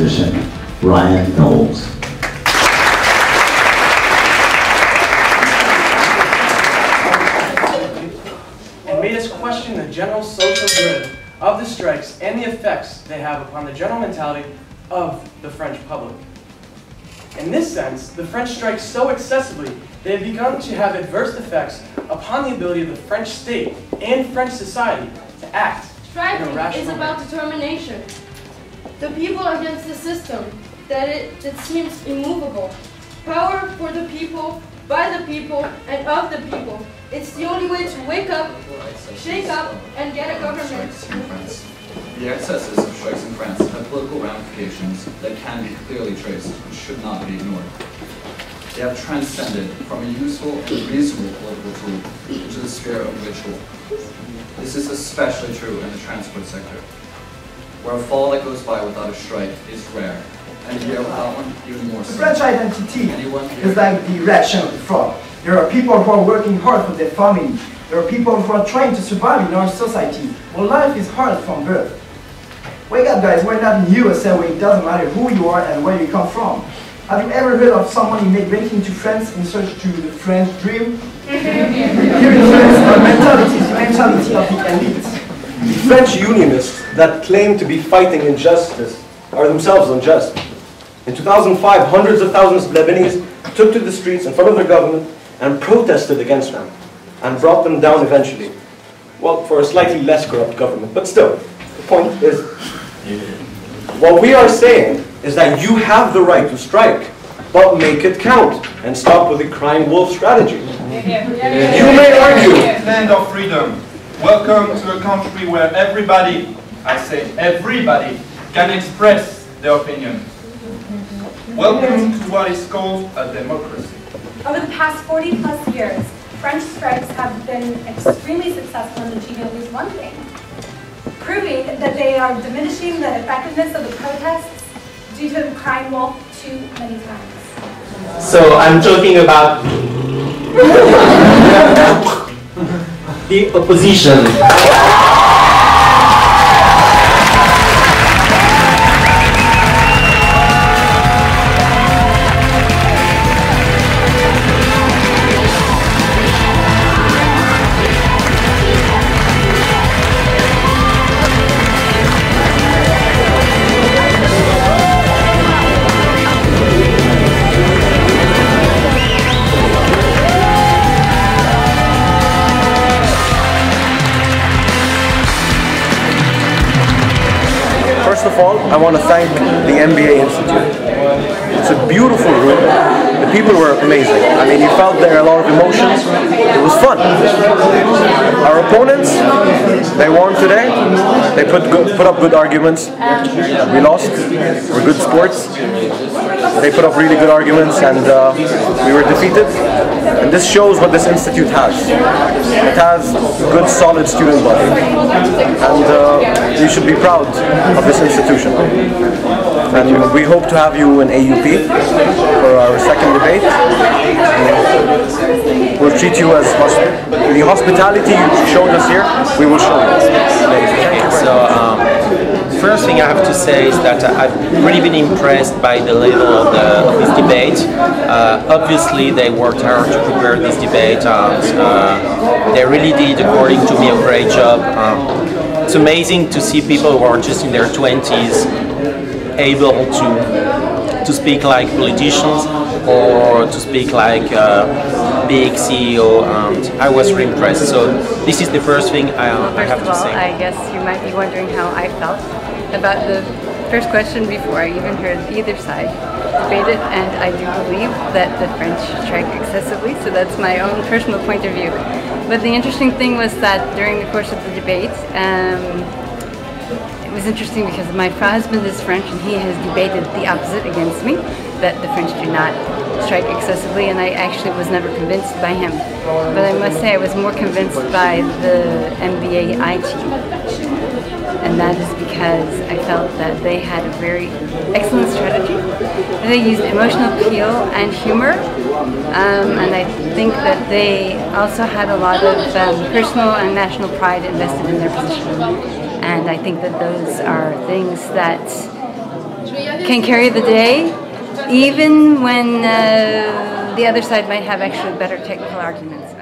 statistician, Ryan Knowles. It made us question the general social good of the strikes and the effects they have upon the general mentality of the French public. In this sense, the French strike so excessively, they have begun to have adverse effects upon the ability of the French state and French society to act in a rational way. Striking is about determination. The people against the system, that seems immovable. Power for the people, by the people, and of the people. It's the only way to wake up, shake up, and get a government. The excesses of strikes in France have political ramifications that can be clearly traced and should not be ignored. They have transcended from a useful and reasonable political tool into the sphere of ritual. This is especially true in the transport sector, where a fall that goes by without a strike is rare, and a year without one even more so. The French identity is like the reaction of the frog. There are people who are working hard for their family. There are people who are trying to survive in our society. Well, life is hard from birth. Wake up, guys, we're not in USA where it doesn't matter who you are and where you come from. Have you ever heard of someone immigrating to France in search to the French dream? Here in France, our mentality is the mentality of the elite. The French unionists that claim to be fighting injustice are themselves unjust. In 2005, hundreds of thousands of Lebanese took to the streets in front of their government and protested against them, and brought them down eventually. Well, for a slightly less corrupt government, but still, the point is, what we are saying is that you have the right to strike, but make it count, and stop with the crying wolf strategy. You may argue. Land of freedom. Welcome to a country where everybody, I say everybody, can express their opinion. Welcome to what is called a democracy. Over the past 40+ years, French strikes have been extremely successful in achieving at least one thing, proving that they are diminishing the effectiveness of the protests due to crying wolf too many times. So I'm talking about the opposition. First of all, I want to thank the MBA Institute. It's a beautiful room. The people were amazing. I mean, you felt there a lot of emotions. It was fun. Our opponents, they won today. They put up good arguments. We lost. We're good sports. They put up really good arguments, and we were defeated. And this shows what this institute has. It has a good, solid student body. And you should be proud of this institution. And we hope to have you in AUP for our second debate. We'll treat you as the hospitality you showed us here, we will show you. So, first thing I have to say is that I've really been impressed by the level of this debate. Obviously, they worked hard to prepare this debate, and they really did, according to me, a great job. It's amazing to see people who are just in their 20s able to speak like politicians or to speak like big CEO, and I was really impressed. So this is the first thing I have to say. First of all, I guess you might be wondering how I felt about the first question before I even heard either side debate it, and I do believe that the French strike excessively, so that's my own personal point of view. But the interesting thing was that during the course of the debate, it was interesting because my husband is French and he has debated the opposite against me, that the French do not strike excessively, and I actually was never convinced by him. But I must say I was more convinced by the MBA-I team. And that is because I felt that they had a very excellent strategy. They used emotional appeal and humor, and I think that they also had a lot of personal and national pride invested in their position. And I think that those are things that can carry the day, even when the other side might have actually better technical arguments.